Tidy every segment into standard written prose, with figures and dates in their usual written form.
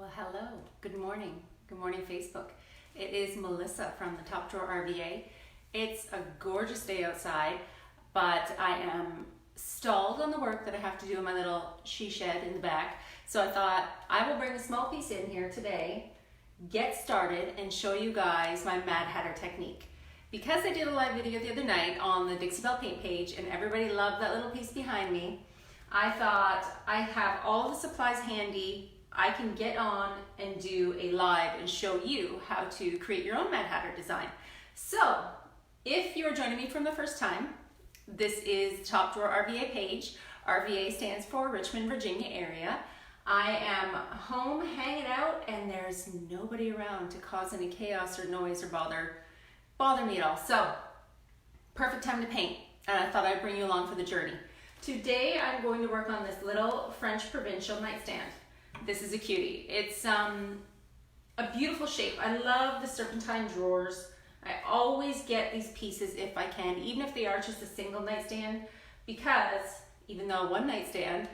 Well, hello. Good morning. Good morning, Facebook. It is Melissa from the Top Drawer RVA. It's a gorgeous day outside, but I am stalled on the work that I have to do in my little she shed in the back. So I thought I will bring a small piece in here today, get started, and show you guys my Mad Hatter technique. Because I did a live video the other night on the Dixie Belle paint page and everybody loved that little piece behind me, I thought I have all the supplies handy. I can get on and do a live and show you how to create your own Mad Hatter design. So if you're joining me from the first time, this is Top Drawer RVA page. RVA stands for Richmond, Virginia area. I am home hanging out and there's nobody around to cause any chaos or noise or bother me at all. So perfect time to paint, and I thought I'd bring you along for the journey. Today I'm going to work on this little French provincial nightstand. This is a cutie. It's a beautiful shape. I love the serpentine drawers. I always get these pieces if I can, even if they are just a single nightstand, because even though one nightstand,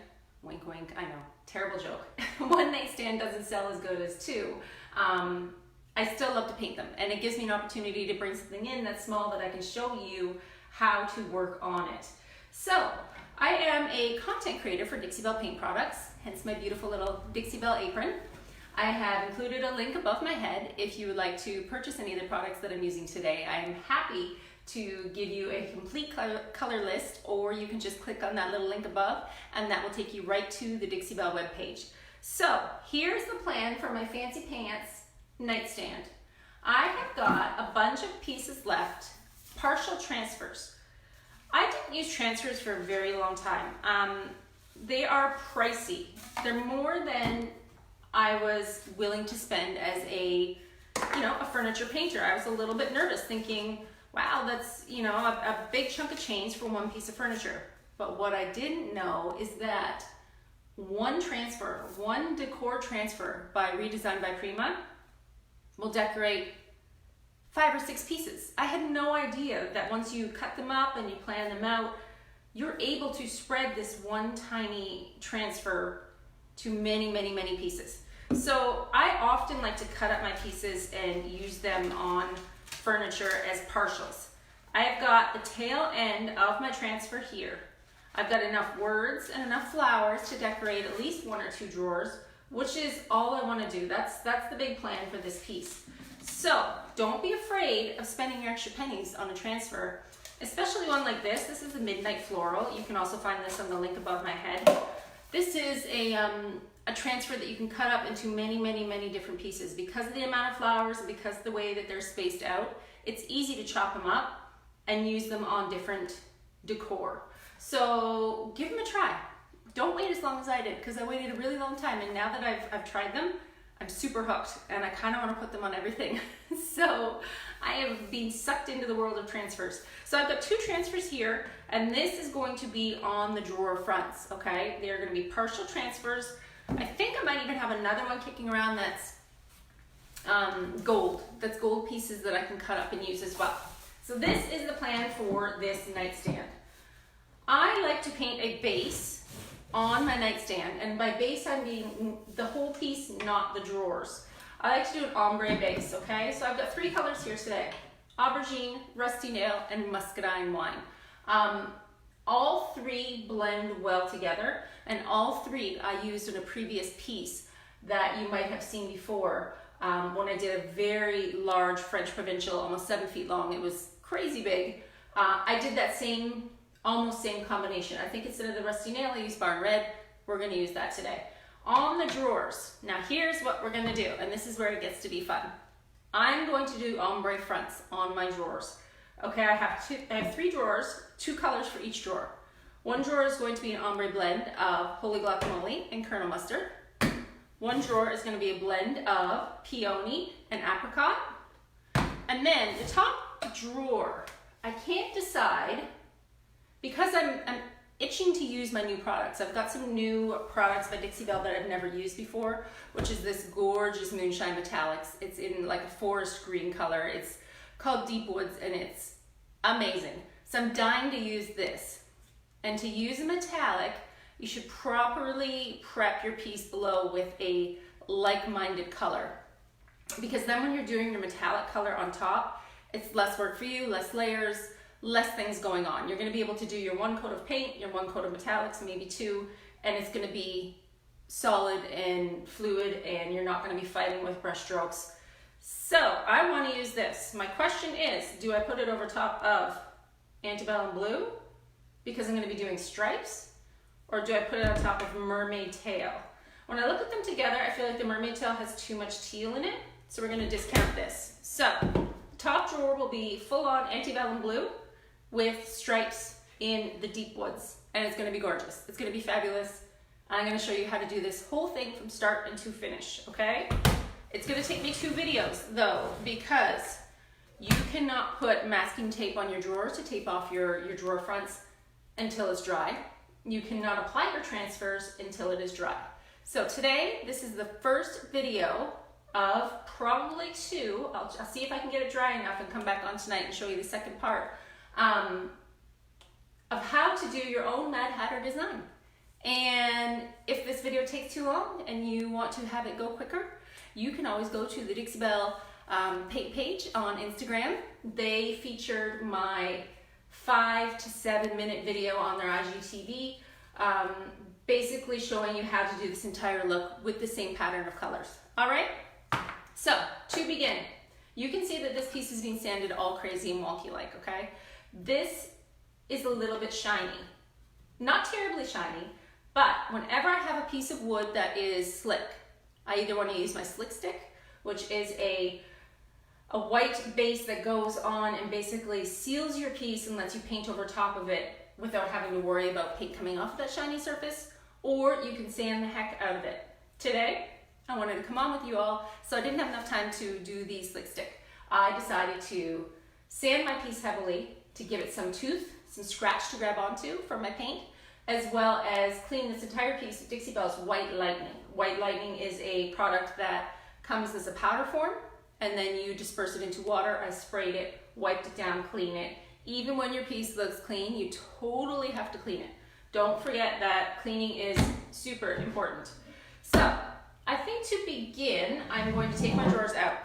wink wink, I know, terrible joke, one nightstand doesn't sell as good as two, I still love to paint them, and it gives me an opportunity to bring something in that's small that I can show you how to work on it. So I am a content creator for Dixie Belle paint products, hence my beautiful little Dixie Belle apron. I have included a link above my head if you would like to purchase any of the products that I'm using today. I am happy to give you a complete color list, or you can just click on that little link above and that will take you right to the Dixie Belle webpage. So here's the plan for my fancy pants nightstand. I have got a bunch of pieces left, partial transfers. I didn't use transfers for a very long time. They are pricey. They're more than I was willing to spend as a furniture painter. I was a little bit nervous thinking, wow, that's, a big chunk of change for one piece of furniture. But what I didn't know is that one decor transfer redesigned by Prima will decorate 5 or 6 pieces. I had no idea that once you cut them up and you plan them out, you're able to spread this one tiny transfer to many, many, many pieces. So I often like to cut up my pieces and use them on furniture as partials. I've got the tail end of my transfer here. I've got enough words and enough flowers to decorate at least 1 or 2 drawers, which is all I want to do. That's the big plan for this piece. So don't be afraid of spending your extra pennies on a transfer, especially one like this. This is a midnight floral. You can also find this on the link above my head. This is a transfer that you can cut up into many, many, many different pieces. Because of the amount of flowers and because of the way that they're spaced out, it's easy to chop them up and use them on different decor. So give them a try. Don't wait as long as I did, because I waited a really long time, and now that I've tried them, I'm super hooked and I kind of want to put them on everything. So I have been sucked into the world of transfers. So I've got 2 transfers here, and this is going to be on the drawer fronts, okay? They're going to be partial transfers. I think I might even have another one kicking around that's gold. That's gold pieces that I can cut up and use as well. So this is the plan for this nightstand. I like to paint a base on my nightstand, and by base I mean the whole piece, not the drawers. I like to do an ombre base, okay? So I've got 3 colors here today: aubergine, rusty nail, and muscadine wine. All 3 blend well together, and all 3 I used in a previous piece that you might have seen before when I did a very large French provincial, almost 7 feet long. It was crazy big. I did that almost same combination. I think instead of the rusty nail, I used barn red. We're going to use that today. On the drawers, now here's what we're going to do, and this is where it gets to be fun. I'm going to do ombre fronts on my drawers. Okay, I have 3 drawers, 2 colors for each drawer. One drawer is going to be an ombre blend of holy guacamole and kernel mustard. One drawer is going to be a blend of peony and apricot. And then the top drawer, I can't decide, because I'm itching to use my new products. I've got some new products by Dixie Belle that I've never used before, which is this gorgeous moonshine metallics. It's in like a forest green color. It's called Deep Woods, and it's amazing. So I'm dying to use this. And to use a metallic, you should properly prep your piece below with a like-minded color. Because then when you're doing your metallic color on top, it's less work for you, less layers, less things going on. You're gonna be able to do your one coat of paint, your one coat of metallics, maybe two, and it's gonna be solid and fluid, and you're not gonna be fighting with brush strokes. So I wanna use this. My question is, do I put it over top of Antebellum Blue because I'm gonna be doing stripes, or do I put it on top of Mermaid Tail? When I look at them together, I feel like the Mermaid Tail has too much teal in it, so we're gonna discount this. So, top drawer will be full-on Antebellum Blue with stripes in the deep woods, and it's gonna be gorgeous. It's gonna be fabulous. I'm gonna show you how to do this whole thing from start and to finish, okay? It's gonna take me 2 videos though, because you cannot put masking tape on your drawers to tape off your drawer fronts until it's dry. You cannot apply your transfers until it is dry. So today, this is the first video of probably 2. I'll see if I can get it dry enough and come back on tonight and show you the second part of how to do your own Mad Hatter design. And if this video takes too long and you want to have it go quicker, you can always go to the Dixie Belle paint page on Instagram. They featured my 5 to 7 minute video on their IGTV, basically showing you how to do this entire look with the same pattern of colors. All right, so to begin, you can see that this piece is being sanded all crazy and wonky like, okay? This is a little bit shiny, not terribly shiny, but whenever I have a piece of wood that is slick, I either want to use my slick stick, which is a white base that goes on and basically seals your piece and lets you paint over top of it without having to worry about paint coming off of that shiny surface, or you can sand the heck out of it. Today, I wanted to come on with you all, so I didn't have enough time to do the slick stick. I decided to sand my piece heavily to give it some tooth, some scratch to grab onto from my paint, as well as clean this entire piece with Dixie Belle's White Lightning. White Lightning is a product that comes as a powder form, and then you disperse it into water. I sprayed it, wiped it down, clean it. Even when your piece looks clean, you totally have to clean it. Don't forget that cleaning is super important. So, I think to begin, I'm going to take my drawers out.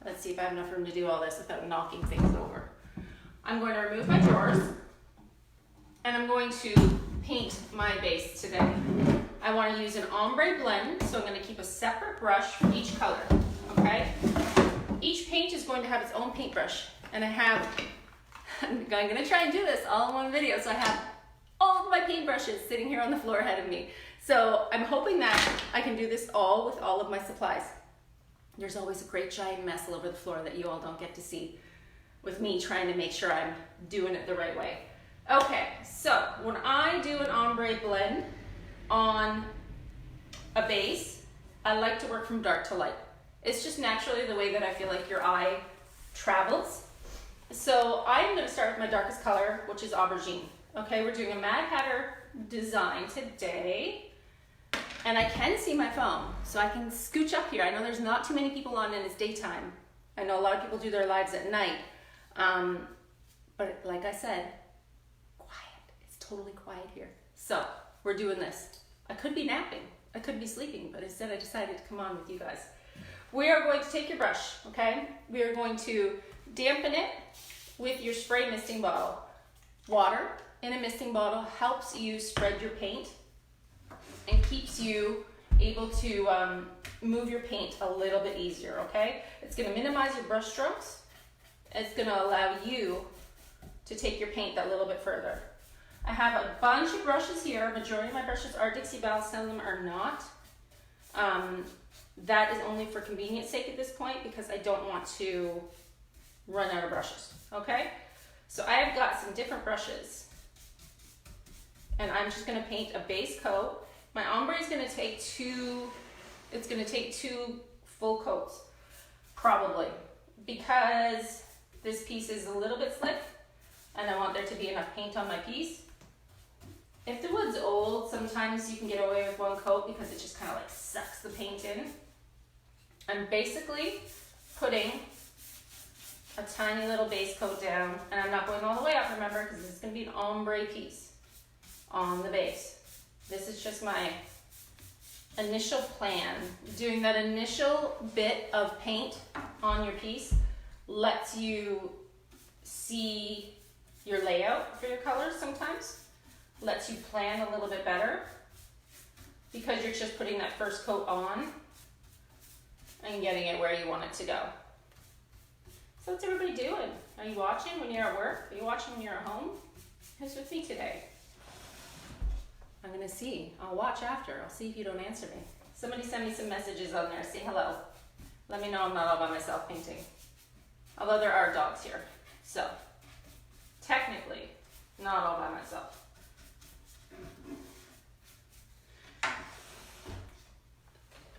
Let's see if I have enough room to do all this without knocking things over. I'm going to remove my drawers, and I'm going to paint my base today. I want to use an ombre blend, so I'm going to keep a separate brush for each color, okay? Each paint is going to have its own paintbrush, and I'm going to try and do this all in one video, so I have all of my paintbrushes sitting here on the floor ahead of me. So I'm hoping that I can do this all with all of my supplies. There's always a great giant mess all over the floor that you all don't get to see with me trying to make sure I'm doing it the right way. Okay, so when I do an ombre blend on a base, I like to work from dark to light. It's just naturally the way that I feel like your eye travels. So I'm going to start with my darkest color, which is aubergine. Okay, we're doing a Mad Hatter design today. And I can see my phone, so I can scooch up here. I know there's not too many people on and it's daytime. I know a lot of people do their lives at night. But like I said, quiet. It's totally quiet here. So we're doing this. I could be napping. I could be sleeping, but instead I decided to come on with you guys. We are going to take your brush, okay? We are going to dampen it with your spray misting bottle. Water in a misting bottle helps you spread your paint and keeps you able to move your paint a little bit easier, okay? It's gonna minimize your brush strokes. It's gonna allow you to take your paint that little bit further. I have a bunch of brushes here. Majority of my brushes are Dixie Belle, some of them are not. That is only for convenience sake at this point because I don't want to run out of brushes, okay? So I have got some different brushes and I'm just gonna paint a base coat. My ombre is gonna take two full coats, probably, because this piece is a little bit slick and I want there to be enough paint on my piece. If the wood's old, sometimes you can get away with one coat because it just kind of like sucks the paint in. I'm basically putting a tiny little base coat down, and I'm not going all the way up, remember, because this is going to be an ombre piece on the base. This is just my initial plan, doing that initial bit of paint on your piece lets you see your layout for your colors sometimes, lets you plan a little bit better because you're just putting that first coat on and getting it where you want it to go. So what's everybody doing? Are you watching when you're at work? Are you watching when you're at home? Who's with me today? I'm gonna see. I'll watch after. I'll see if you don't answer me. Somebody send me some messages on there. Say hello. Let me know I'm not all by myself painting. Although there are dogs here. So, technically, not all by myself.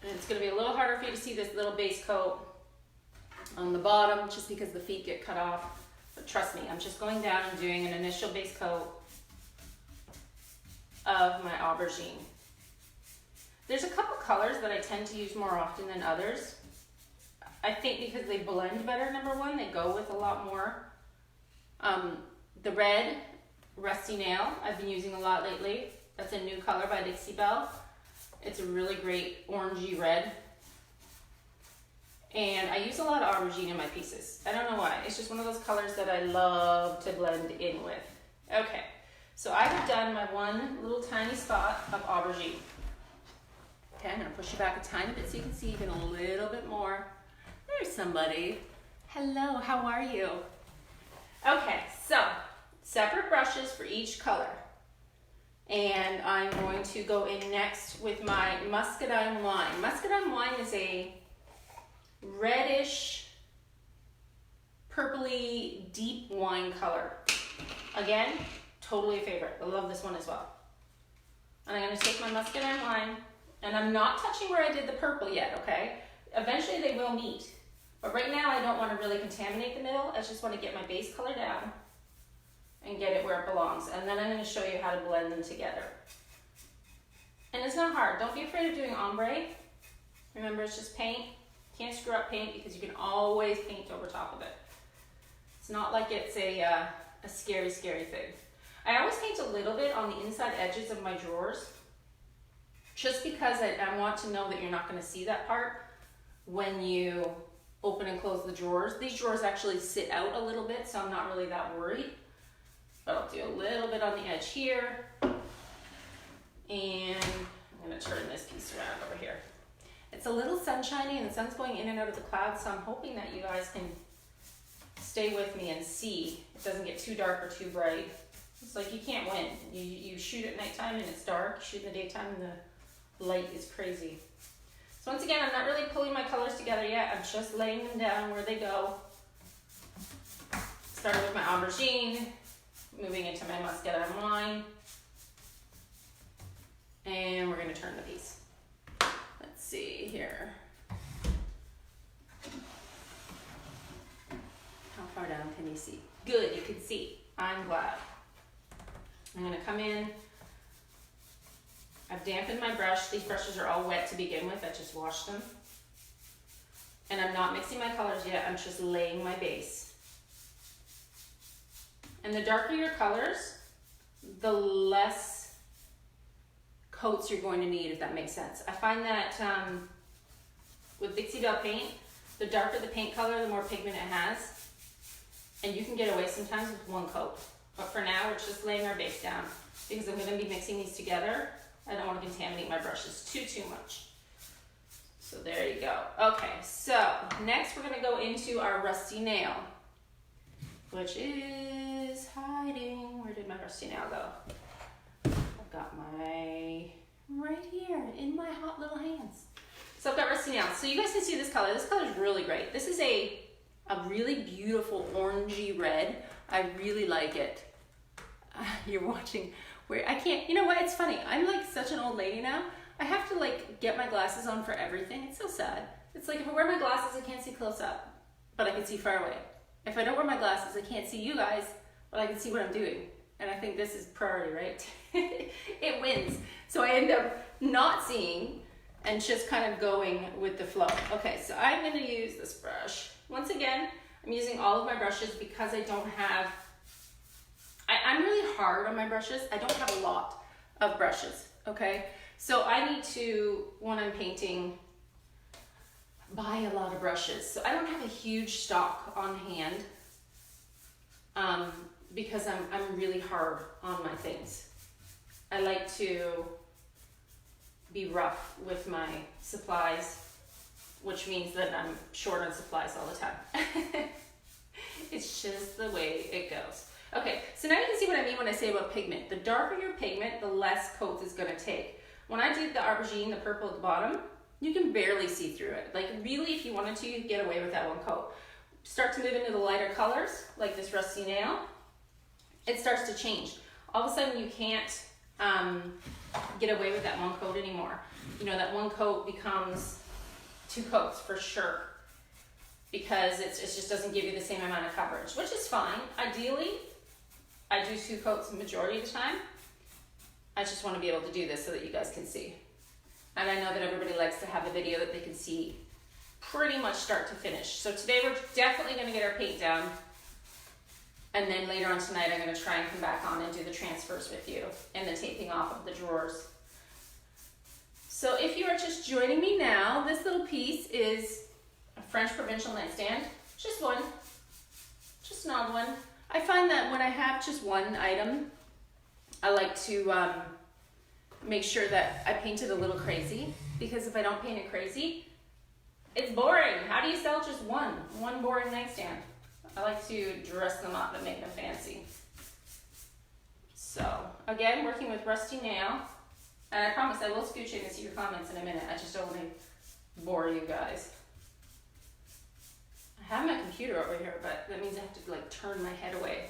And it's gonna be a little harder for you to see this little base coat on the bottom just because the feet get cut off. But trust me, I'm just going down and doing an initial base coat of my aubergine. There's a couple colors that I tend to use more often than others. I think because they blend better, number one, they go with a lot more. The red Rusty Nail I've been using a lot lately. That's a new color by Dixie Belle. It's a really great orangey red. And I use a lot of aubergine in my pieces. I don't know why. It's just one of those colors that I love to blend in with. Okay, so I have done my one little tiny spot of aubergine. Okay, I'm gonna push you back a tiny bit so you can see even a little bit more. There's somebody. Hello, how are you? Okay, so separate brushes for each color. And I'm going to go in next with my muscadine wine. Muscadine wine is a reddish, purpley, deep wine color. Again, totally a favorite. I love this one as well. And I'm gonna take my muscadine wine, and I'm not touching where I did the purple yet, okay? Eventually they will meet. But right now I don't want to really contaminate the middle. I just want to get my base color down and get it where it belongs. And then I'm going to show you how to blend them together. And it's not hard. Don't be afraid of doing ombre. Remember, it's just paint. Can't screw up paint because you can always paint over top of it. It's not like it's a scary, scary thing. I always paint a little bit on the inside edges of my drawers just because I want to know that you're not going to see that part when you open and close the drawers. These drawers actually sit out a little bit, so I'm not really that worried. But I'll do a little bit on the edge here. And I'm gonna turn this piece around over here. It's a little sunshiny and the sun's going in and out of the clouds, so I'm hoping that you guys can stay with me and see. It doesn't get too dark or too bright. It's like you can't win. You shoot at nighttime and it's dark. You shoot in the daytime and the light is crazy. So once again, I'm not really pulling my colors together yet. I'm just laying them down where they go. Starting with my aubergine, moving into my muscadine wine. And we're gonna turn the piece. Let's see here. How far down can you see? Good, you can see. I'm glad. I'm gonna come in. I've dampened my brush. These brushes are all wet to begin with. I just washed them. And I'm not mixing my colors yet. I'm just laying my base. And the darker your colors, the less coats you're going to need, if that makes sense. I find that with Dixie Belle paint, the darker the paint color, the more pigment it has. And you can get away sometimes with one coat. But for now, we're just laying our base down because I'm going to be mixing these together. I don't want to contaminate my brushes too much. So there you go. Okay, so next we're going to go into our Rusty Nail, which is hiding. Where did my Rusty Nail go? I've got my, right here in my hot little hands. So I've got Rusty Nail. So you guys can see this color. This color is really great. This is a really beautiful orangey red. I really like it. You're watching. Where I can't, you know what, it's funny. I'm like such an old lady now. I have to like get my glasses on for everything. It's so sad. It's like if I wear my glasses, I can't see close up, but I can see far away. If I don't wear my glasses, I can't see you guys, but I can see what I'm doing. And I think this is priority, right? It wins. So I end up not seeing and just kind of going with the flow. Okay, so I'm gonna use this brush. Once again, I'm using all of my brushes because I don't have, I'm really hard on my brushes. I don't have a lot of brushes, okay? So I need to, when I'm painting, buy a lot of brushes. So I don't have a huge stock on hand because I'm really hard on my things. I like to be rough with my supplies, which means that I'm short on supplies all the time. It's just the way it goes. Okay, so now you can see what I mean when I say about pigment. The darker your pigment, the less coats it's gonna take. When I did the aubergine, the purple at the bottom, you can barely see through it. Like really, if you wanted to, you could get away with that one coat. Start to move into the lighter colors, like this rusty nail, it starts to change. All of a sudden you can't get away with that one coat anymore. You know, that one coat becomes 2 coats for sure, because it just doesn't give you the same amount of coverage, which is fine. Ideally, I do 2 coats the majority of the time. I just want to be able to do this so that you guys can see. And I know that everybody likes to have a video that they can see pretty much start to finish. So today we're definitely going to get our paint down. And then later on tonight, I'm going to try and come back on and do the transfers with you and the taping off of the drawers. So if you are just joining me now, this little piece is a French provincial nightstand. Just one, just an odd one. I find that when I have just one item, I like to make sure that I paint it a little crazy, because if I don't paint it crazy, it's boring. How do you sell just one boring nightstand? I like to dress them up and make them fancy. So again, working with rusty nail, and I promise I will scooch in and see your comments in a minute. I just don't want to bore you guys. I have my computer over here, but that means I have to like turn my head away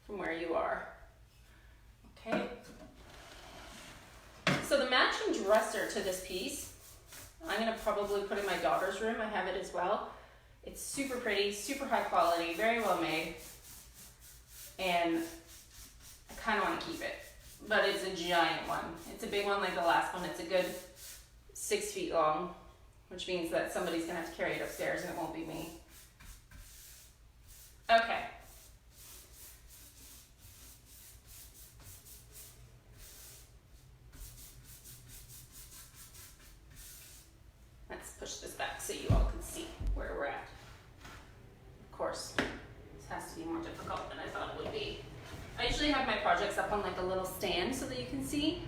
from where you are. Okay. So the matching dresser to this piece, I'm going to probably put in my daughter's room. I have it as well. It's super pretty, super high quality, very well made. And I kind of want to keep it, but it's a giant one. It's a big one like the last one. It's a good 6 feet long, which means that somebody's going to have to carry it upstairs and it won't be me. Okay. Let's push this back so you all can see where we're at. Of course, this has to be more difficult than I thought it would be. I usually have my projects up on like a little stand so that you can see.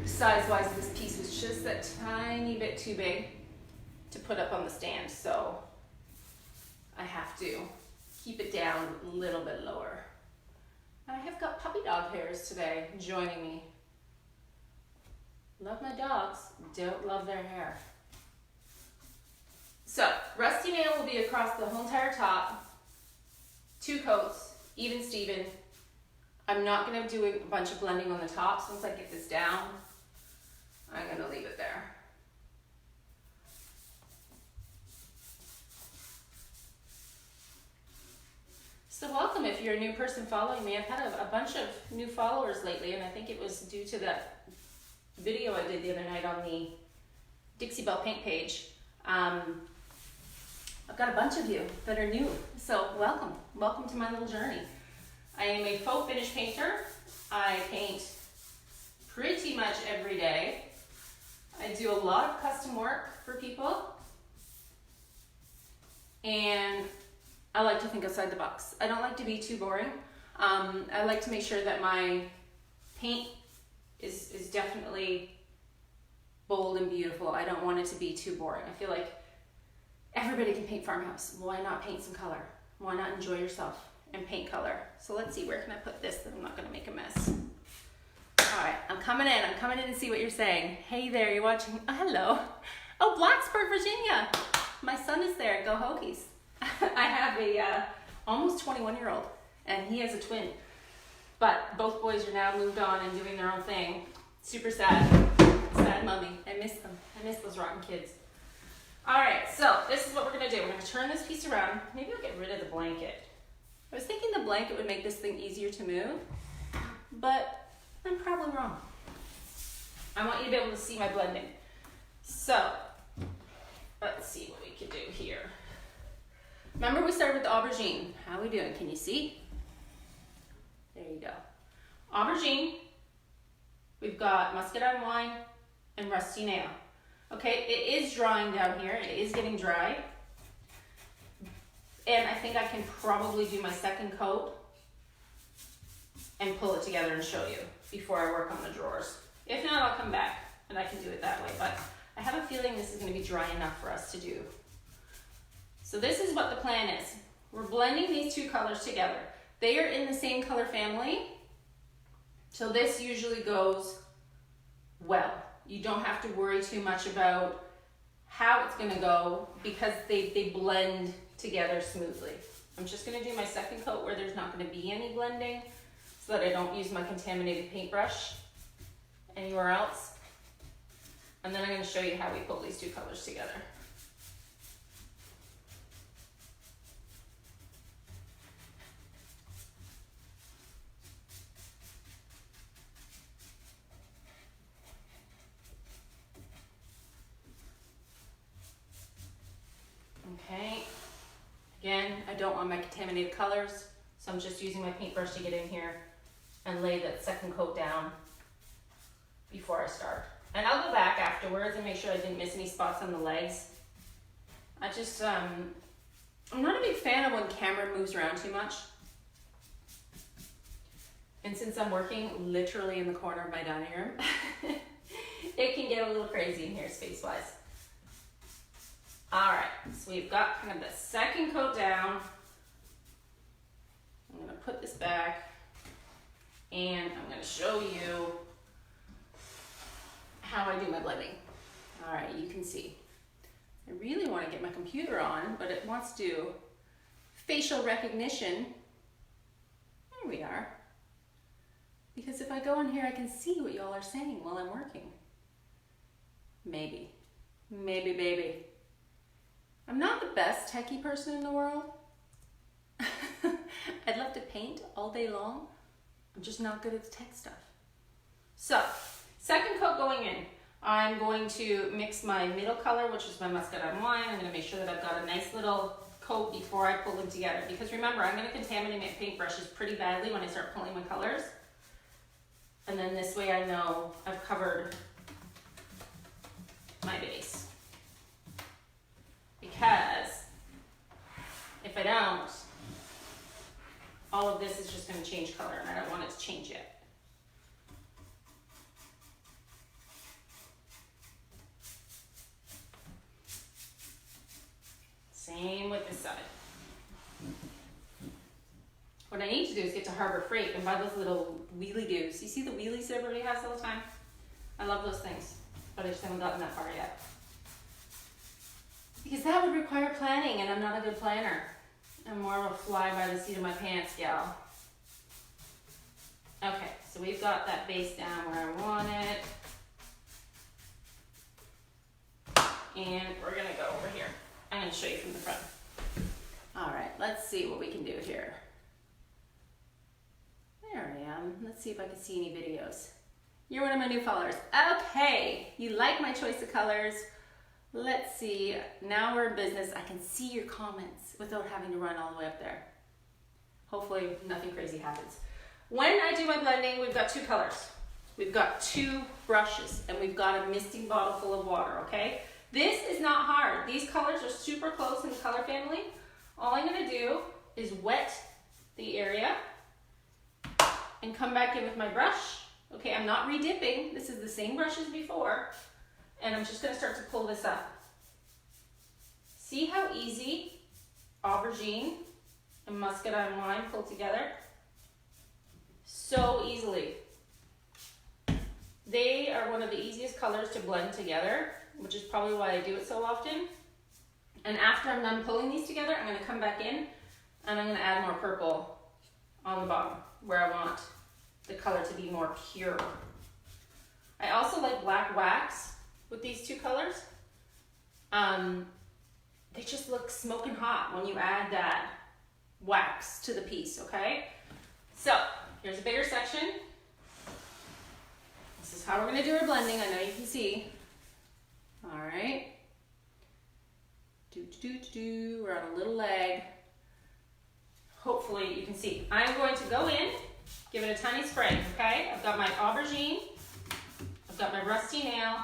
Size-wise, this piece was just a tiny bit too big to put up on the stand, so I have to keep it down a little bit lower. I have got puppy dog hairs today joining me. Love my dogs, don't love their hair. So, rusty nail will be across the whole entire top. 2 coats, even Steven. I'm not going to do a bunch of blending on the tops. Once I get this down, I'm going to leave it there. So welcome if you're a new person following me. I've had a bunch of new followers lately, and I think it was due to that video I did the other night on the Dixie Belle paint page. I've got a bunch of you that are new, so welcome. Welcome to my little journey. I am a faux finish painter. I paint pretty much every day. I do a lot of custom work for people, and I like to think outside the box. I don't like to be too boring. I like to make sure that my paint is definitely bold and beautiful. I don't want it to be too boring. I feel like everybody can paint farmhouse. Why not paint some color? Why not enjoy yourself and paint color? So let's see, where can I put this that I'm not gonna make a mess? All right, I'm coming in and see what you're saying. Hey there, you're watching, oh, hello. Oh, Blacksburg, Virginia. My son is there, go Hokies. I have a almost 21-year-old, and he has a twin. But both boys are now moved on and doing their own thing. Super sad. Sad mummy. I miss them. I miss those rotten kids. All right, so this is what we're going to do. We're going to turn this piece around. Maybe I'll get rid of the blanket. I was thinking the blanket would make this thing easier to move, but I'm probably wrong. I want you to be able to see my blending. So let's see what we can do here. Remember we started with the aubergine. How are we doing? Can you see? There you go. Aubergine, We've got muscadine wine and rusty nail. Okay, it is drying down here. It is getting dry. And I think I can probably do my second coat and pull it together and show you before I work on the drawers. If not, I'll come back and I can do it that way. But I have a feeling this is going to be dry enough for us to do. So this is what the plan is. We're blending these two colors together. They are in the same color family. So this usually goes well. You don't have to worry too much about how it's going to go because they blend together smoothly. I'm just going to do my second coat where there's not going to be any blending so that I don't use my contaminated paintbrush anywhere else. And then I'm going to show you how we pull these two colors together. Okay, again, I don't want my contaminated colors, so I'm just using my paintbrush to get in here and lay that second coat down before I start. And I'll go back afterwards and make sure I didn't miss any spots on the legs. I just, I'm not a big fan of when camera moves around too much. And since I'm working literally in the corner of my dining room, it can get a little crazy in here space-wise. All right, so we've got kind of the second coat down. I'm gonna put this back and I'm gonna show you how I do my blending. All right, you can see. I really wanna get my computer on, but it wants to do facial recognition. There we are. Because if I go in here, I can see what y'all are saying while I'm working. Maybe, baby. I'm not the best techie person in the world. I'd love to paint all day long. I'm just not good at the tech stuff. So, second coat going in. I'm going to mix my middle color, which is my muscadine wine. I'm going to make sure that I've got a nice little coat before I pull them together. Because remember, I'm going to contaminate my paintbrushes pretty badly when I start pulling my colors. And then this way I know I've covered my base. Because if I don't, all of this is just going to change color and I don't want it to change yet. Same with this side. What I need to do is get to Harbor Freight and buy those little wheelie doos. You see the wheelies that everybody has all the time? I love those things, but I just haven't gotten that far yet. Because that would require planning, and I'm not a good planner. I'm more of a fly by the seat of my pants gal. Okay, so we've got that base down where I want it. And we're gonna go over here. I'm gonna show you from the front. All right, let's see what we can do here. There I am. Let's see if I can see any videos. You're one of my new followers. Okay, you like my choice of colors. Let's see, now we're in business. I can see your comments without having to run all the way up there. Hopefully nothing crazy happens. When I do my blending, we've got two colors. We've got two brushes and we've got a misting bottle full of water, okay? This is not hard. These colors are super close in the color family. All I'm gonna do is wet the area and come back in with my brush. Okay, I'm not re-dipping. This is the same brush as before. And I'm just gonna start to pull this up. See how easy aubergine and muscadine wine pull together? So easily. They are one of the easiest colors to blend together, which is probably why I do it so often. And after I'm done pulling these together, I'm gonna come back in and I'm gonna add more purple on the bottom where I want the color to be more pure. I also like black wax with these two colors. They just look smoking hot when you add that wax to the piece, okay? So, here's a bigger section. This is how we're gonna do our blending. I know you can see. All right. We're on a little leg. Hopefully you can see. I'm going to go in, give it a tiny spray, okay? I've got my aubergine I've got my rusty nail,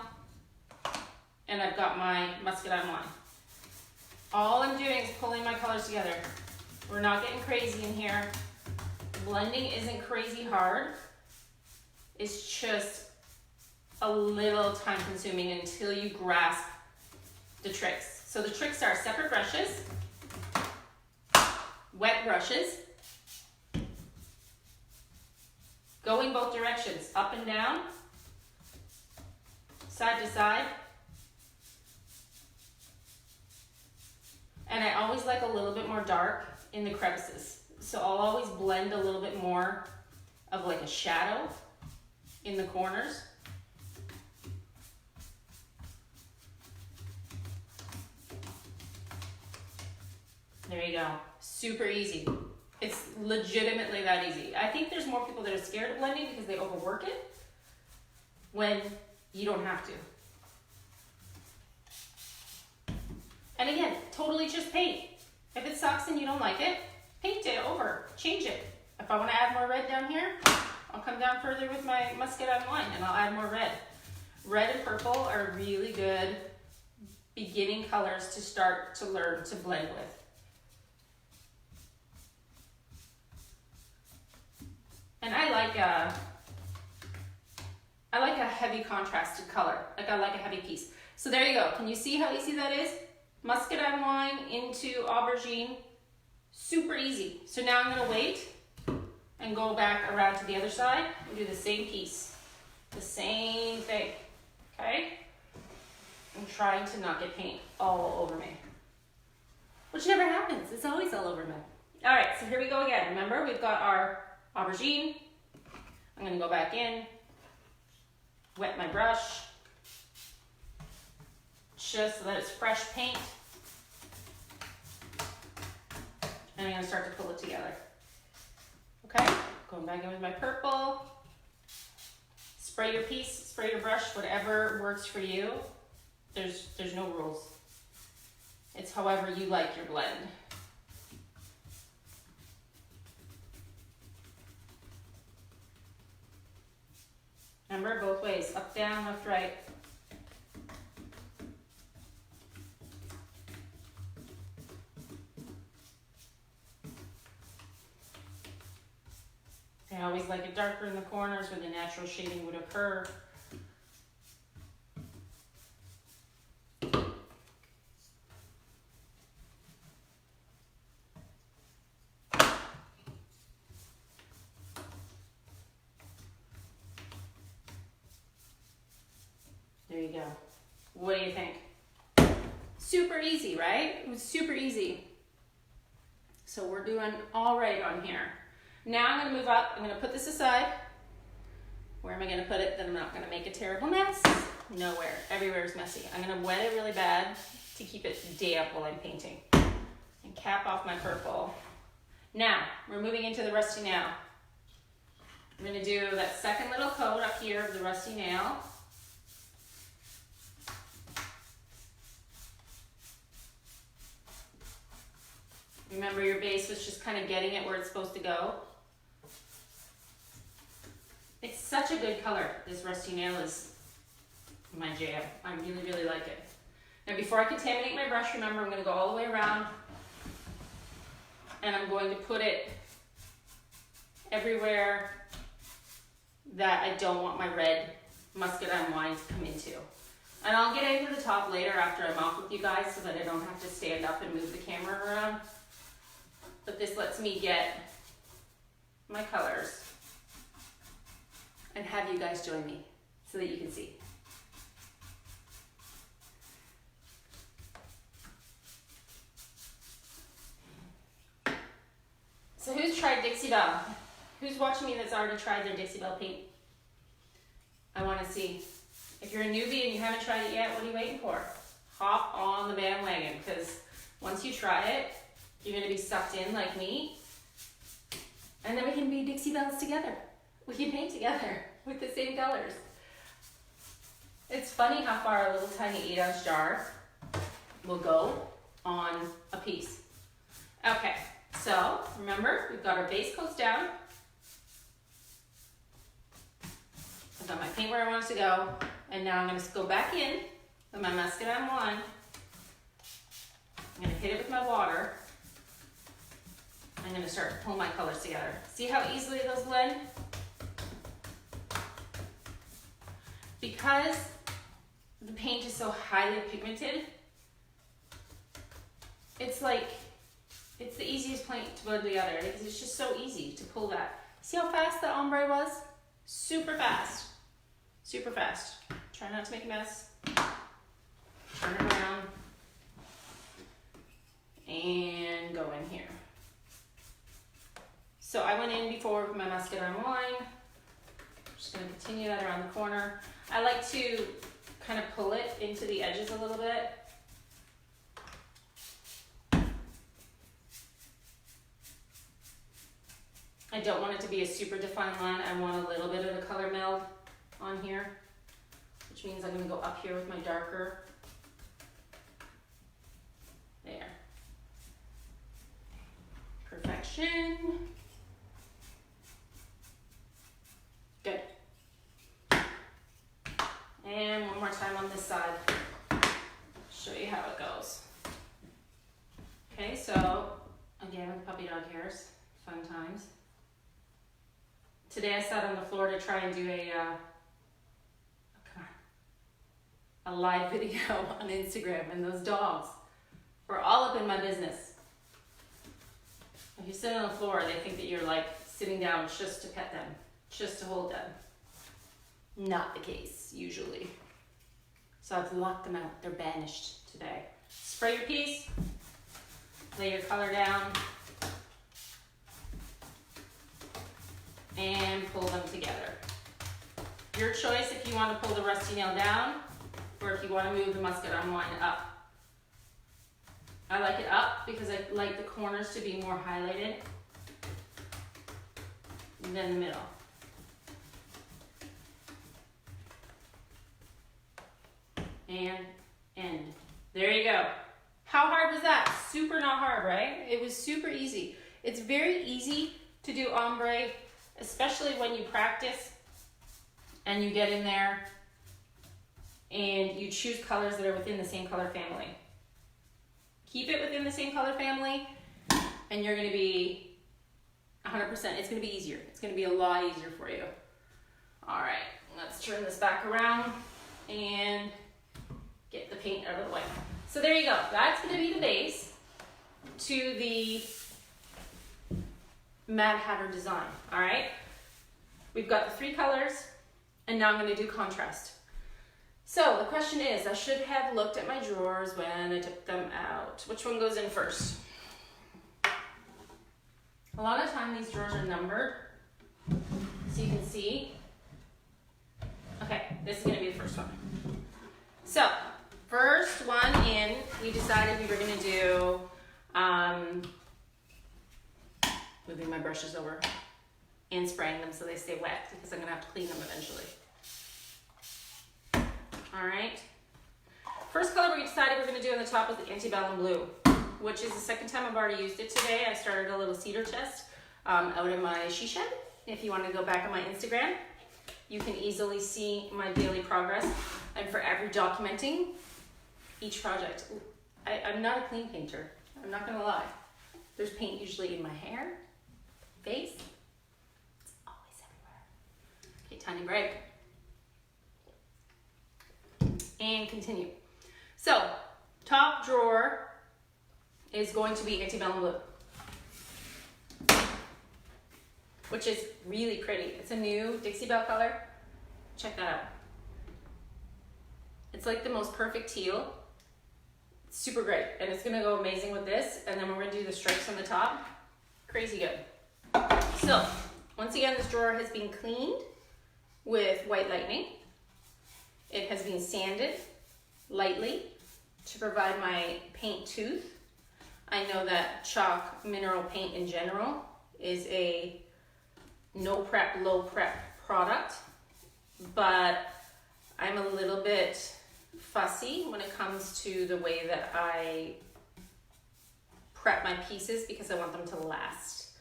and I've got my muscat on wine. All I'm doing is pulling my colors together. We're not getting crazy in here. Blending isn't crazy hard. It's just a little time consuming until you grasp the tricks. So the tricks are separate brushes, wet brushes, going both directions, up and down, side to side. And I always like a little bit more dark in the crevices. So I'll always blend a little bit more of like a shadow in the corners. There you go. Super easy. It's legitimately that easy. I think there's more people that are scared of blending because they overwork it when you don't have to. And again, totally just paint. If it sucks and you don't like it, paint it over, change it. If I want to add more red down here, I'll come down further with my muscat on wine and I'll add more red. Red and purple are really good beginning colors to start to learn to blend with. And I like a heavy contrasted color. Like I like a heavy piece. So there you go. Can you see how easy that is? Muscat on wine into aubergine. Super easy. So now I'm gonna wait and go back around to the other side and do the same piece. The same thing, okay? I'm trying to not get paint all over me. Which never happens, it's always all over me. All right, so here we go again. Remember, we've got our aubergine. I'm gonna go back in, wet my brush, just so that it's fresh paint. And I'm gonna start to pull it together. Okay, going back in with my purple. Spray your piece, spray your brush, whatever works for you. There's no rules. It's however you like your blend. Remember, both ways, up, down, left, right. I always like it darker in the corners where the natural shading would occur. There you go. What do you think? Super easy, right? It was super easy. So we're doing all right on here. Now I'm gonna move up, I'm gonna put this aside. Where am I gonna put it that I'm not gonna make a terrible mess? Nowhere, everywhere is messy. I'm gonna wet it really bad to keep it damp while I'm painting. And cap off my purple. Now, we're moving into the rusty nail. I'm gonna do that second little coat up here of the rusty nail. Remember, your base was just kind of getting it where it's supposed to go. It's such a good color. This rusty nail is my jam. I really, really like it. Now, before I contaminate my brush, remember, I'm going to go all the way around and I'm going to put it everywhere that I don't want my red muscat on wine to come into. And I'll get into the top later after I'm off with you guys so that I don't have to stand up and move the camera around. But this lets me get my colors and have you guys join me so that you can see. So who's tried Dixie Belle? Who's watching me that's already tried their Dixie Belle paint? I want to see. If you're a newbie and you haven't tried it yet, what are you waiting for? Hop on the bandwagon, because once you try it, you're going to be sucked in like me. And then we can be Dixie Belles together. We can paint together with the same colors. It's funny how far a little tiny 8-ounce jar will go on a piece. Okay, so remember, we've got our base coats down. I've got my paint where I want it to go, and now I'm going to go back in with my Muscadine wine. I'm going to hit it with my water. I'm going to start to pull my colors together. See how easily those blend? Because the paint is so highly pigmented, it's the easiest paint to blend together. It's just so easy to pull that. See how fast the ombre was? Super fast. Super fast. Try not to make a mess. Turn it around. And go in here. So I went in before with my Muscadine wine. I'm just going to continue that around the corner. I like to kind of pull it into the edges a little bit. I don't want it to be a super defined line. I want a little bit of the color meld on here, which means I'm going to go up here with my darker. There. Perfection. Good. And one more time on this side. Show you how it goes. Okay, so again with puppy dog hairs, fun times. Today I sat on the floor to try and do a live video on Instagram, and those dogs were all up in my business. If you sit on the floor, they think that you're like sitting down just to pet them, just to hold them. Not the case, usually. So I've locked them out. They're banished today. Spray your piece, lay your color down, and pull them together. Your choice if you want to pull the rusty nail down or if you want to move the Muscadine wine up. I like it up because I like the corners to be more highlighted than the middle. And end. There you go. How hard was that? Super not hard, right? It was super easy. It's very easy to do ombre, especially when you practice and you get in there and you choose colors that are within the same color family. Keep it within the same color family and you're going to be 100%. It's going to be easier. It's going to be a lot easier for you. All right, let's turn this back around and get the paint out of the way. So there you go. That's going to be the base to the Mad Hatter design. All right. We've got the 3 colors, and now I'm going to do contrast. So the question is, I should have looked at my drawers when I took them out. Which one goes in first? A lot of time these drawers are numbered, so you can see. Okay, this is going to be the first one. So first one in, we decided we were going to do, moving my brushes over and spraying them so they stay wet because I'm going to have to clean them eventually. All right. First color we decided we're going to do on the top is the Antebellum Blue, which is the second time I've already used it today. I started a little cedar chest out in my she shed. If you want to go back on my Instagram, you can easily see my daily progress. I'm forever documenting each project. I'm not a clean painter. I'm not going to lie. There's paint usually in my hair, face. It's always everywhere. Okay, tiny break. And continue. So, top drawer is going to be Antebellum Blue, which is really pretty. It's a new Dixie Belle color. Check that out. It's like the most perfect teal. It's super great, and it's gonna go amazing with this, and then we're gonna do the stripes on the top. Crazy good. So, once again, this drawer has been cleaned with White Lightning. It has been sanded lightly to provide my paint tooth. I know that chalk mineral paint in general is a no prep, low prep product, but I'm a little bit fussy when it comes to the way that I prep my pieces because I want them to last.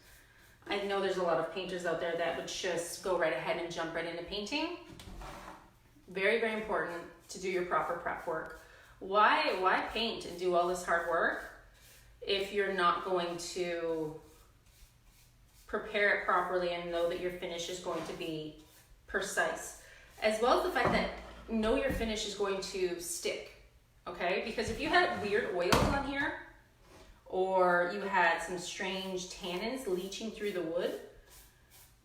I know there's a lot of painters out there that would just go right ahead and jump right into painting. Very, very important to do your proper prep work. Why paint and do all this hard work if you're not going to prepare it properly and know that your finish is going to be precise? As well as the fact that know your finish is going to stick, okay? Because if you had weird oils on here, or you had some strange tannins leaching through the wood,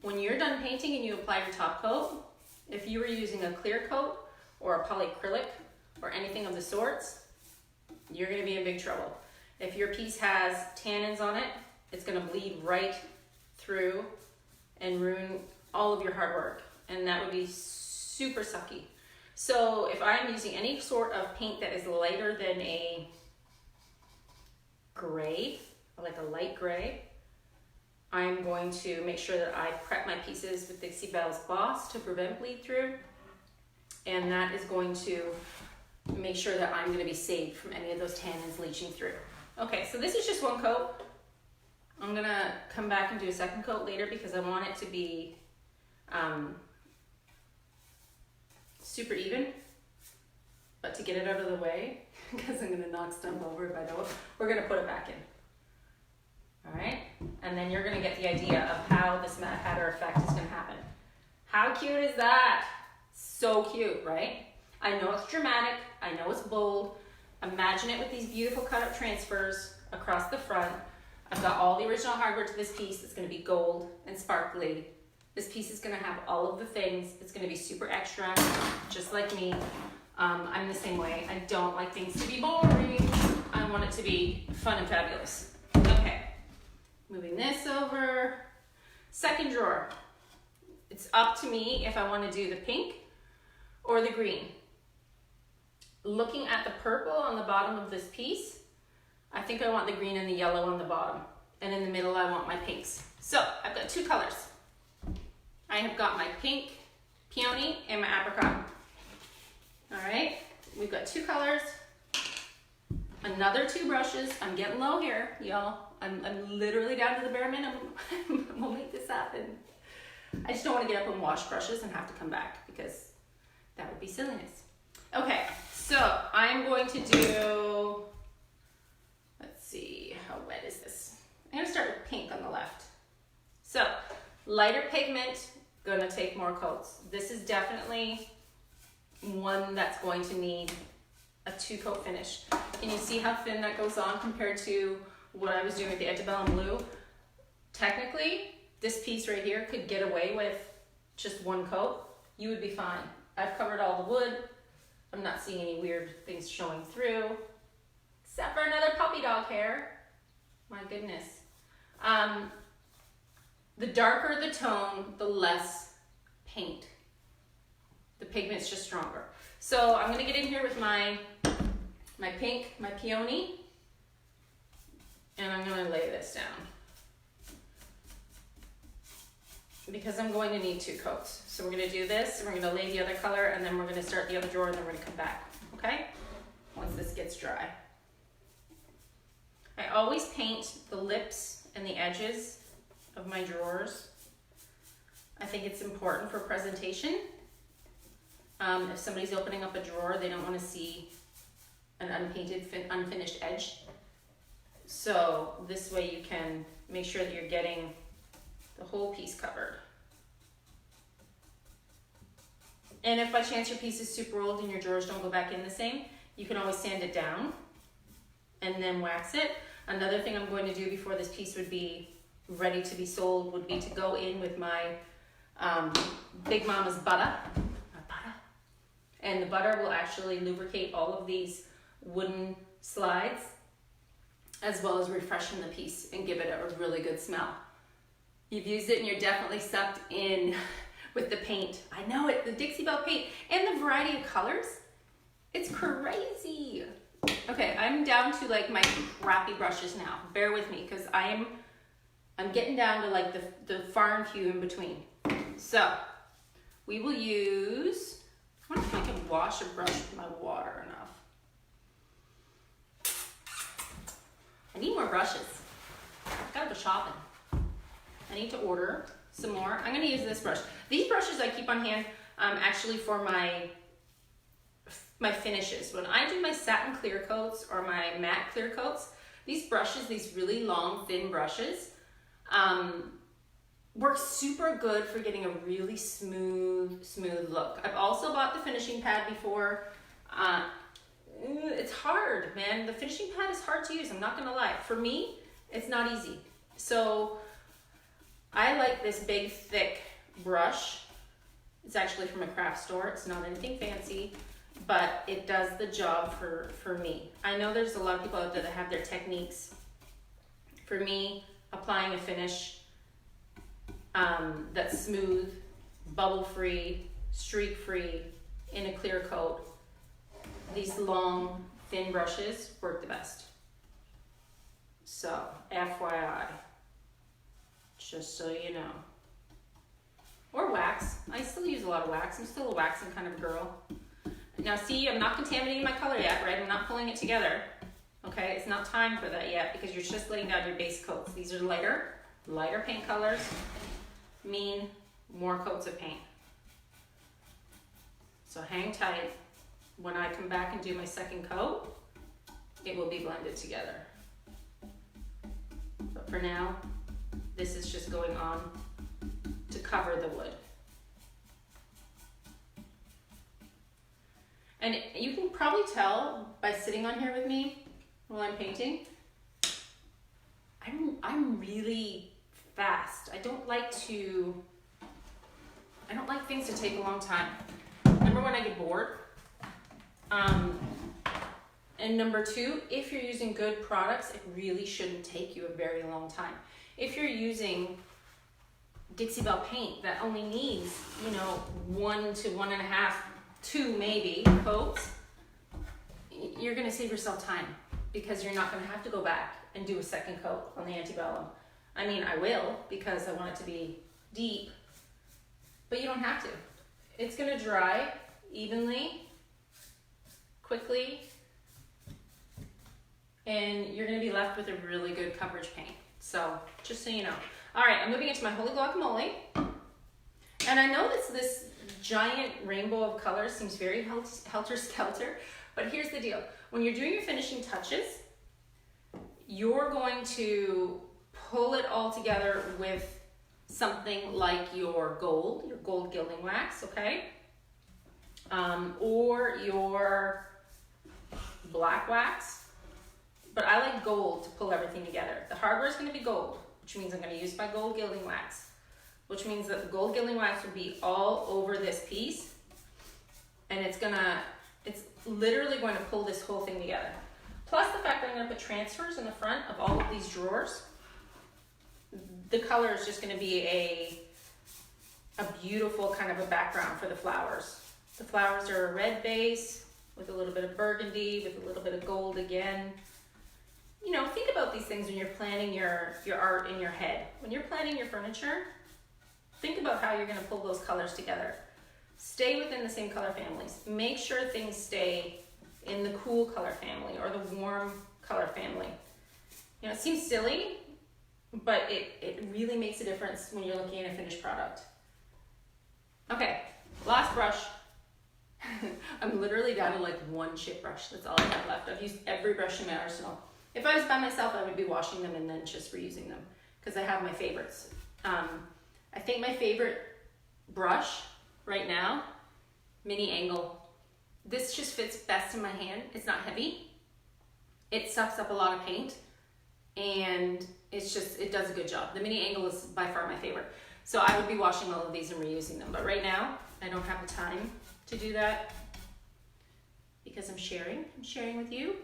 when you're done painting and you apply your top coat, if you were using a clear coat or a polyacrylic or anything of the sorts, you're gonna be in big trouble. If your piece has tannins on it, it's gonna bleed right through and ruin all of your hard work, and that would be super sucky. So if I'm using any sort of paint that is lighter than a gray, like a light gray, I'm going to make sure that I prep my pieces with Dixie Belle's Boss to prevent bleed through, and that is going to make sure that I'm going to be saved from any of those tannins leaching through. Okay, so this is just one coat. I'm going to come back and do a second coat later because I want it to be super even, but to get it out of the way, because I'm going to knock stuff over if I don't, we're going to put it back in. All right, and then you're going to get the idea of how this Mad Hatter effect is going to happen. How cute is that? So cute, right? I know it's dramatic, I know it's bold. Imagine it with these beautiful cut-up transfers across the front. I've got all the original hardware to this piece. It's going to be gold and sparkly. This piece is going to have all of the things. It's going to be super extra, just like me. I'm the same way. I don't like things to be boring. I want it to be fun and fabulous. Okay, moving this over. Second drawer. It's up to me if I want to do the pink or the green. Looking at the purple on the bottom of this piece, I think I want the green and the yellow on the bottom. And in the middle, I want my pinks. So I've got two colors. I have got my pink peony and my apricot. All right, we've got two colors, another two brushes. I'm getting low here, y'all. I'm literally down to the bare minimum. We'll make this happen. I just don't want to get up and wash brushes and have to come back because that would be silliness. Okay, so I'm going to do, let's see, how wet is this? I'm gonna start with pink on the left. So, lighter pigment, gonna take more coats. This is definitely one that's going to need a 2-coat finish. Can you see how thin that goes on compared to what I was doing with the Antebellum Blue? Technically, this piece right here could get away with just 1 coat. You would be fine. I've covered all the wood. I'm not seeing any weird things showing through, except for another puppy dog hair. My goodness. The darker the tone, the less paint. The pigment's just stronger. So I'm gonna get in here with my pink, my peony, and I'm gonna lay this down. Because I'm going to need 2 coats. So we're gonna do this, and we're gonna lay the other color, and then we're gonna start the other drawer, and then we're gonna come back, okay? Once this gets dry. I always paint the lips and the edges of my drawers. I think it's important for presentation. If somebody's opening up a drawer, they don't want to see an unpainted, unfinished edge. So this way you can make sure that you're getting the whole piece covered. And if by chance your piece is super old and your drawers don't go back in the same, you can always sand it down and then wax it. Another thing I'm going to do before this piece would be ready to be sold would be to go in with my Big Mama's butter. And the butter will actually lubricate all of these wooden slides, as well as refreshen the piece and give it a really good smell. You've used it and you're definitely sucked in with the paint. I know it, the Dixie Belle paint, and the variety of colors. It's crazy. Okay, I'm down to like my crappy brushes now. Bear with me, because I'm getting down to like the far and few in between. So we will use, I wonder if I can wash a brush with my water enough. I need more brushes. I've got to go shopping. I need to order some more. I'm going to use this brush. These brushes I keep on hand actually for my my finishes. When I do my satin clear coats or my matte clear coats, these brushes, these really long, thin brushes, work super good for getting a really smooth look. I've also bought the finishing pad before. It's hard, man. The finishing pad is hard to use, I'm not gonna lie. For me, it's not easy. So I like this big, thick brush. It's actually from a craft store. It's not anything fancy, but it does the job for me. I know there's a lot of people out there that have their techniques. For me, applying a finish that's smooth, bubble-free, streak-free, in a clear coat, these long, thin brushes work the best. So, FYI, just so you know. Or wax. I still use a lot of wax. I'm still a waxing kind of girl. Now see, I'm not contaminating my color yet, right? I'm not pulling it together. Okay, it's not time for that yet because you're just laying down your base coats. These are lighter paint colors mean more coats of paint. So hang tight. When I come back and do my second coat, it will be blended together. But for now, this is just going on to cover the wood. And you can probably tell by sitting on here with me while I'm painting, I'm really fast. I don't like things to take a long time. Number one, I get bored. And number two, if you're using good products, it really shouldn't take you a very long time. If you're using Dixie Belle paint that only needs, 1 to 1.5, 2 maybe coats, you're gonna save yourself time because you're not gonna have to go back and do a second coat on the antebellum. I mean, I will because I want it to be deep, but you don't have to. It's gonna dry evenly, quickly, and you're gonna be left with a really good coverage paint. So, just so you know. All right, I'm moving into my Holy Guacamole. And I know this giant rainbow of colors seems very helter-skelter, but here's the deal. When you're doing your finishing touches, you're going to pull it all together with something like your gold gilding wax, okay? Or your black wax. But I like gold to pull everything together. The hardware is going to be gold, which means I'm going to use my gold gilding wax, which means that the gold gilding wax will be all over this piece, and it's literally going to pull this whole thing together. Plus the fact that I'm going to put transfers in the front of all of these drawers, the color is just going to be a beautiful kind of a background for the flowers. The flowers are a red base with a little bit of burgundy, with a little bit of gold again. Think about these things when you're planning your art in your head. When you're planning your furniture, think about how you're going to pull those colors together. Stay within the same color families. Make sure things stay in the cool color family or the warm color family. It seems silly, but it really makes a difference when you're looking at a finished product. Okay, last brush. I'm literally down to like one chip brush. That's all I have left. I've used every brush in my arsenal. If I was by myself, I would be washing them and then just reusing them because I have my favorites. I think my favorite brush right now, mini angle. This just fits best in my hand. It's not heavy. It sucks up a lot of paint and it does a good job. The mini angle is by far my favorite. So I would be washing all of these and reusing them. But right now, I don't have the time to do that because I'm sharing with you.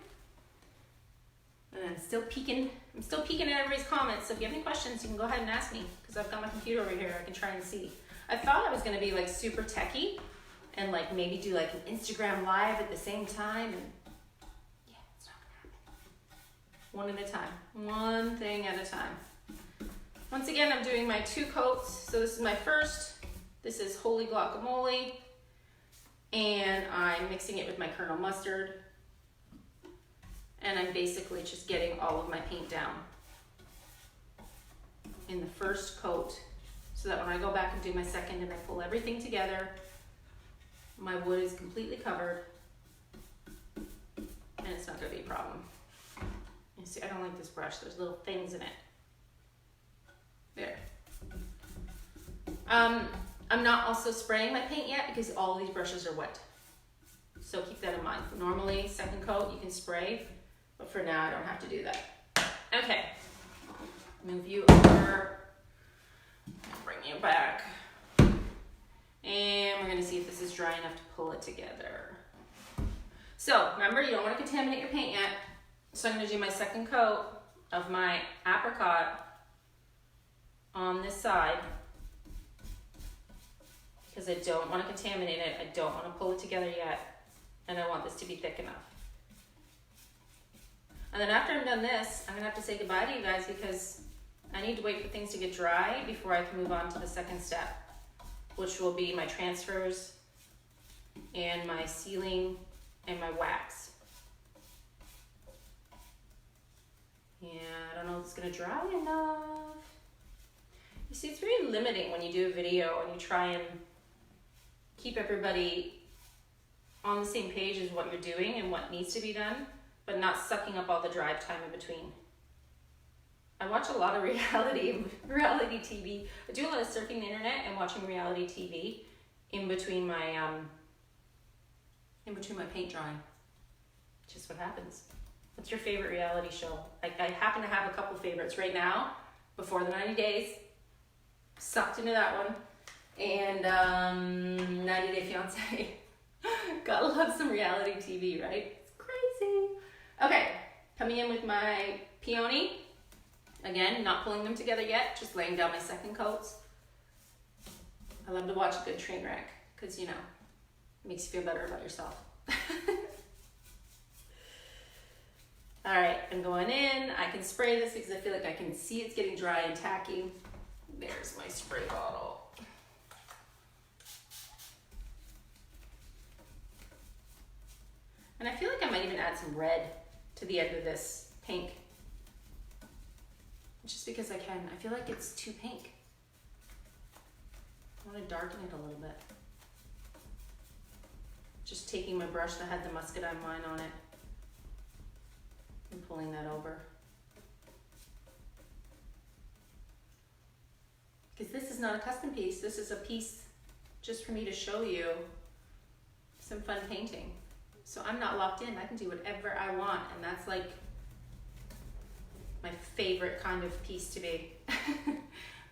And I'm still peeking at everybody's comments. So if you have any questions, you can go ahead and ask me because I've got my computer over here. I can try and see. I thought I was going to be like super techie and like maybe do like an Instagram live at the same time. And yeah, it's not going to happen. One at a time. One thing at a time. Once again, I'm doing my 2 coats. So this is my first. This is Holy Guacamole. And I'm mixing it with my Colonel Mustard. And I'm basically just getting all of my paint down in the first coat so that when I go back and do my second and I pull everything together, my wood is completely covered and it's not gonna be a problem. You see, I don't like this brush. There's little things in it. There. I'm not also spraying my paint yet because all these brushes are wet. So keep that in mind. Normally, second coat, you can spray, but for now, I don't have to do that. Okay, move you over, bring you back. And we're gonna see if this is dry enough to pull it together. So remember, you don't wanna contaminate your paint yet. So I'm gonna do my second coat of my apricot on this side because I don't wanna contaminate it. I don't wanna pull it together yet. And I want this to be thick enough. And then after I'm done this, I'm gonna have to say goodbye to you guys because I need to wait for things to get dry before I can move on to the second step, which will be my transfers and my sealing and my wax. Yeah, I don't know if it's gonna dry enough. You see, it's very limiting when you do a video and you try and keep everybody on the same page as what you're doing and what needs to be done, but not sucking up all the drive time in between. I watch a lot of reality TV. I do a lot of surfing the internet and watching reality TV in between my paint drying. Just what happens. What's your favorite reality show? I happen to have a couple favorites right now. Before the 90 Days, sucked into that one, and 90 Day Fiancé. Gotta love some reality TV, right? It's crazy. Okay, coming in with my peony. Again, not pulling them together yet, just laying down my second coats. I love to watch a good train wreck because, you know, it makes you feel better about yourself. All right, I'm going in. I can spray this because I feel like I can see it's getting dry and tacky. There's my spray bottle. And I feel like I might even add some red to the end of this pink. Just because I can. I feel like it's too pink. I want to darken it a little bit. Just taking my brush that had the muscadine line on it and pulling that over. Because this is not a custom piece. This is a piece just for me to show you some fun painting. So I'm not locked in. I can do whatever I want, and that's like my favorite kind of piece to be.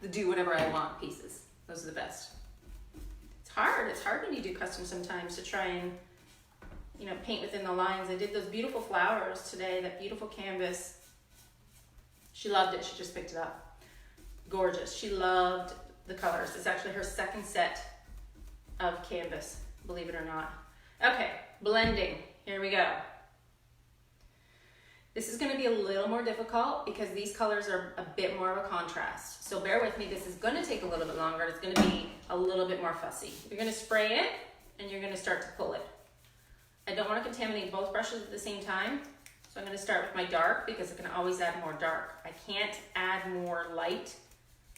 The do whatever I want pieces. Those are the best. It's hard. It's hard when you do custom sometimes to try and, you know, paint within the lines. I did those beautiful flowers today, that beautiful canvas. She loved it. She just picked it up. Gorgeous. She loved the colors. It's actually her second set of canvas, believe it or not. Okay, blending. Here we go. This is going to be a little more difficult because these colors are a bit more of a contrast. So bear with me. This is going to take a little bit longer. It's going to be a little bit more fussy. You're going to spray it and you're going to start to pull it. I don't want to contaminate both brushes at the same time. So I'm going to start with my dark because I can always add more dark. I can't add more light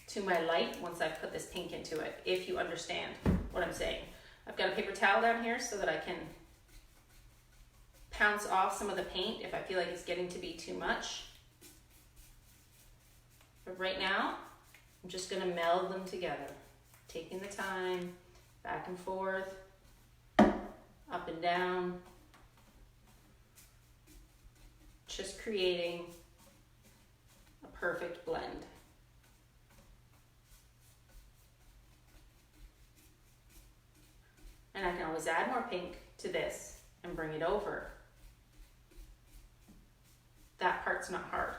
to my light once I've put this pink into it, if you understand what I'm saying. I've got a paper towel down here so that I can pounce off some of the paint if I feel like it's getting to be too much. But right now, I'm just gonna meld them together, taking the time, back and forth, up and down, just creating a perfect blend. And I can always add more pink to this and bring it over. That part's not hard.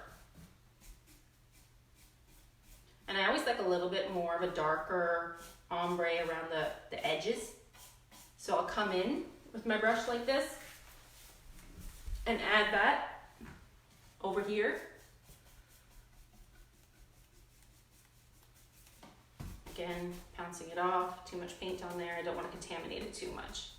And I always like a little bit more of a darker ombre around the edges. So I'll come in with my brush like this and add that over here. Again, pouncing it off, too much paint on there. I don't want to contaminate it too much.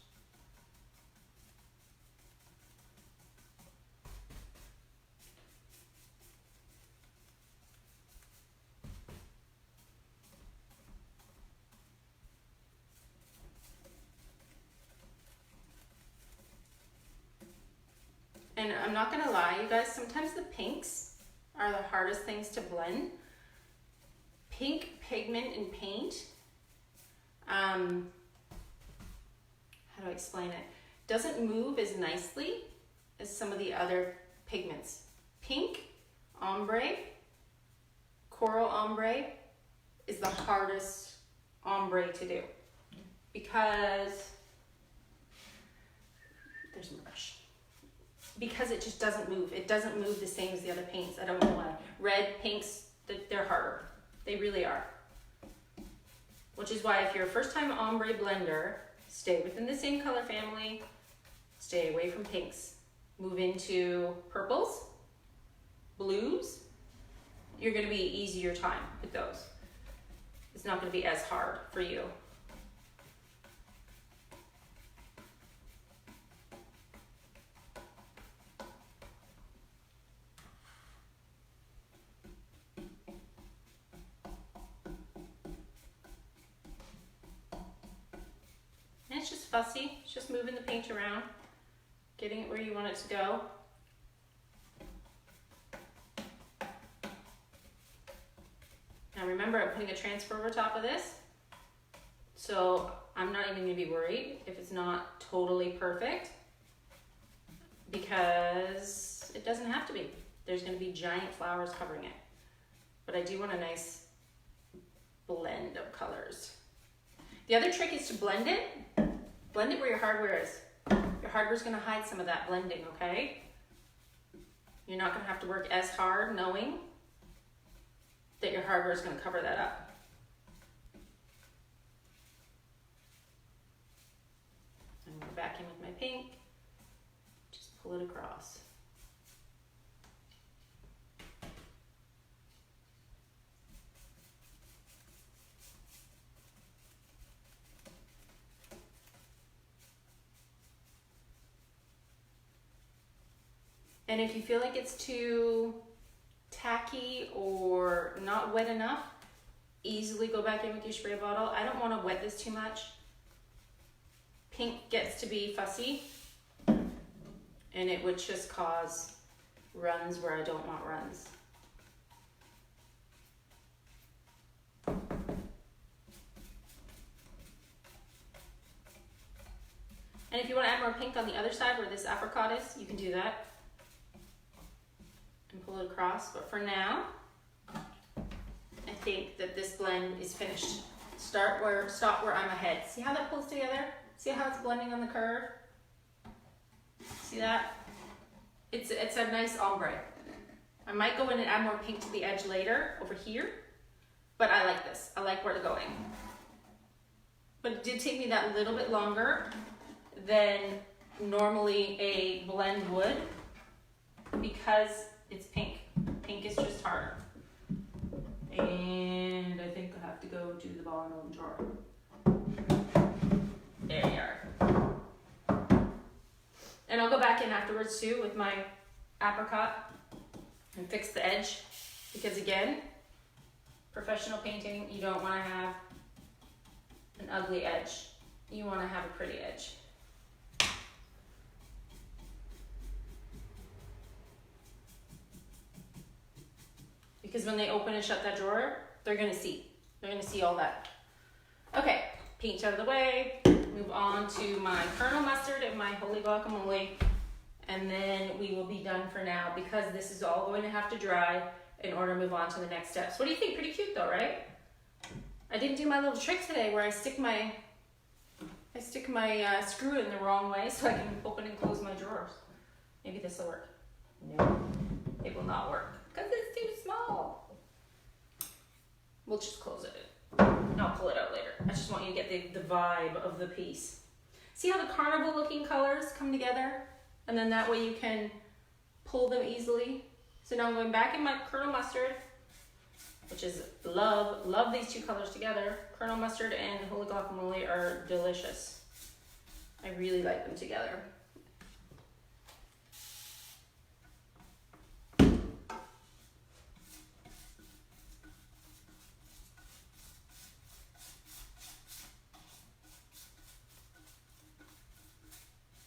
And I'm not gonna lie, you guys, sometimes the pinks are the hardest things to blend. Pink pigment in paint, how do I explain it? Doesn't move as nicely as some of the other pigments. Pink, ombre, coral ombre is the hardest ombre to do because, there's a brush. Because it just doesn't move. It doesn't move the same as the other paints. I don't know why. Red, pinks, they're harder. They really are. Which is why if you're a first-time ombre blender, stay within the same color family, stay away from pinks. Move into purples, blues. You're gonna be easier time with those. It's not gonna be as hard for you. And it's just fussy, it's just moving the paint around, getting it where you want it to go. Now remember, I'm putting a transfer over top of this, so I'm not even gonna be worried if it's not totally perfect, because it doesn't have to be. There's gonna be giant flowers covering it. But I do want a nice blend of colors. The other trick is to blend it where your hardware is. Your hardware is gonna hide some of that blending, okay? You're not gonna have to work as hard knowing that your hardware is gonna cover that up. I'm gonna go back in with my pink, just pull it across. And if you feel like it's too tacky or not wet enough, easily go back in with your spray bottle. I don't want to wet this too much. Pink gets to be fussy and it would just cause runs where I don't want runs. And if you want to add more pink on the other side where this apricot is, you can do that. And pull it across, but for now, I think that this blend is finished. Stop where I'm ahead. See how that pulls together? See how it's blending on the curve? See that? It's a nice ombre. I might go in and add more pink to the edge later over here, but I like this. I like where it's going. But it did take me that little bit longer than normally a blend would because it's pink. Pink is just harder. And I think I have to go to the bottom drawer. There you are. And I'll go back in afterwards too with my apricot and fix the edge. Because again, professional painting, you don't want to have an ugly edge. You want to have a pretty edge. Because when they open and shut that drawer, they're gonna see. They're gonna see all that. Okay, paint out of the way. Move on to my kernel mustard and my holy guacamole. And then we will be done for now because this is all going to have to dry in order to move on to the next steps. What do you think? Pretty cute though, right? I didn't do my little trick today where I stick my screw in the wrong way so I can open and close my drawers. Maybe this will work. No, it will not work. Because it's too small. We'll just close it. I'll pull it out later. I just want you to get the vibe of the piece. See how the carnival looking colors come together? And then that way you can pull them easily. So now I'm going back in my kernel mustard, which is love these two colors together. Kernel mustard and holy guacamole are delicious. I really like them together.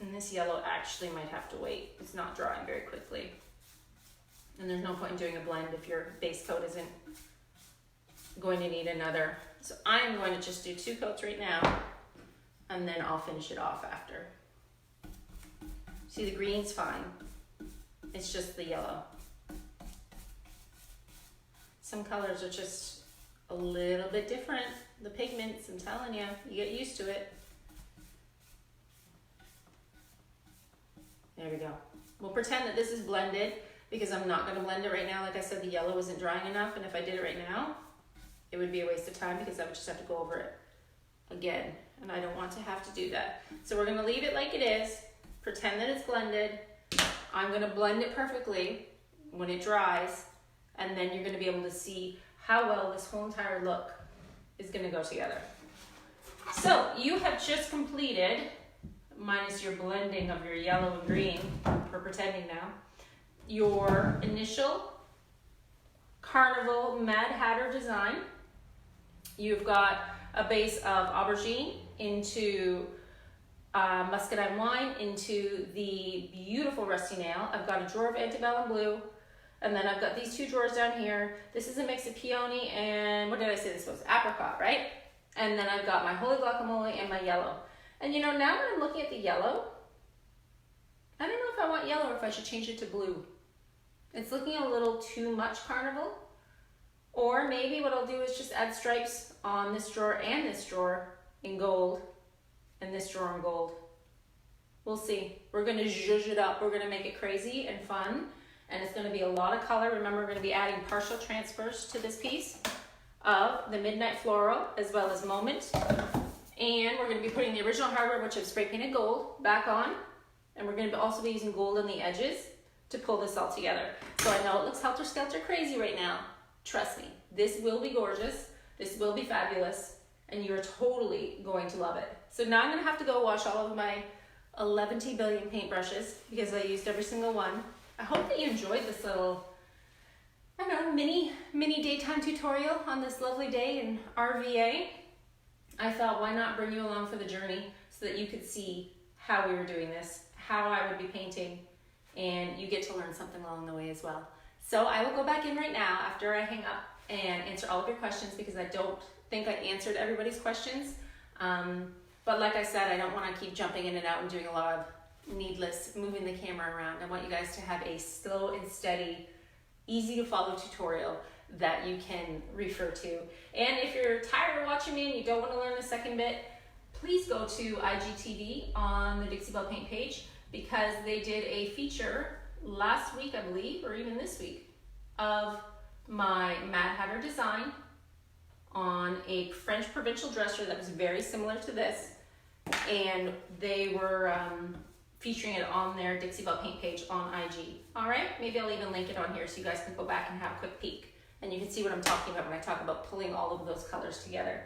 And this yellow actually might have to wait. It's not drying very quickly. And there's no point in doing a blend if your base coat isn't going to need another. So I'm going to just do 2 coats right now, and then I'll finish it off after. See, the green's fine. It's just the yellow. Some colors are just a little bit different. The pigments, I'm telling you, you get used to it. There we go. We'll pretend that this is blended because I'm not gonna blend it right now. Like I said, the yellow isn't drying enough, and if I did it right now, it would be a waste of time because I would just have to go over it again, and I don't want to have to do that. So we're gonna leave it like it is, pretend that it's blended. I'm gonna blend it perfectly when it dries, and then you're gonna be able to see how well this whole entire look is gonna go together. So you have just completed, minus your blending of your yellow and green, we're pretending now, your initial Carnival Mad Hatter design. You've got a base of aubergine into muscadine wine into the beautiful rusty nail. I've got a drawer of antebellum blue, and then I've got these 2 drawers down here. This is a mix of peony and, what did I say this was? Apricot, right? And then I've got my holy guacamole and my yellow. And you know, now when I'm looking at the yellow, I don't know if I want yellow or if I should change it to blue. It's looking a little too much Carnival. Or maybe what I'll do is just add stripes on this drawer and this drawer in gold, and this drawer in gold. We'll see. We're gonna zhuzh it up. We're gonna make it crazy and fun, and it's gonna be a lot of color. Remember, we're gonna be adding partial transfers to this piece of the Midnight Floral as well as Moment. And we're gonna be putting the original hardware, which I've spray painted gold, back on. And we're gonna also be using gold on the edges to pull this all together. So I know it looks helter-skelter crazy right now. Trust me, this will be gorgeous, this will be fabulous, and you're totally going to love it. So now I'm gonna have to go wash all of my 11 billion paintbrushes because I used every single one. I hope that you enjoyed this little, I don't know, mini daytime tutorial on this lovely day in RVA. I thought, why not bring you along for the journey so that you could see how we were doing this, how I would be painting, and you get to learn something along the way as well. So I will go back in right now after I hang up and answer all of your questions because I don't think I answered everybody's questions. But like I said, I don't want to keep jumping in and out and doing a lot of needless moving the camera around. I want you guys to have a slow and steady, easy to follow tutorial that you can refer to. And if you're tired of watching me and you don't want to learn the second bit, please go to IGTV on the Dixie Belle Paint page because they did a feature last week, I believe, or even this week, of my Mad Hatter design on a French provincial dresser that was very similar to this, and they were featuring it on their Dixie Belle Paint page on IG. All right, maybe I'll even link it on here so you guys can go back and have a quick peek, and you can see what I'm talking about when I talk about pulling all of those colors together.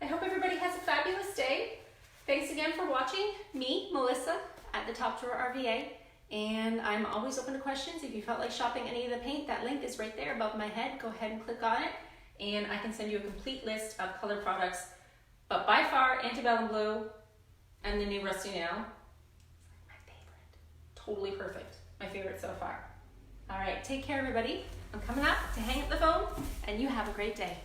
I hope everybody has a fabulous day. Thanks again for watching me, Melissa, at the Top Drawer RVA. And I'm always open to questions. If you felt like shopping any of the paint, that link is right there above my head. Go ahead and click on it, and I can send you a complete list of color products. But by far, Antebellum Blue and the new Rusty Nail, my favorite. Totally perfect. My favorite so far. All right, take care, everybody. I'm coming up to hang up the phone, and you have a great day.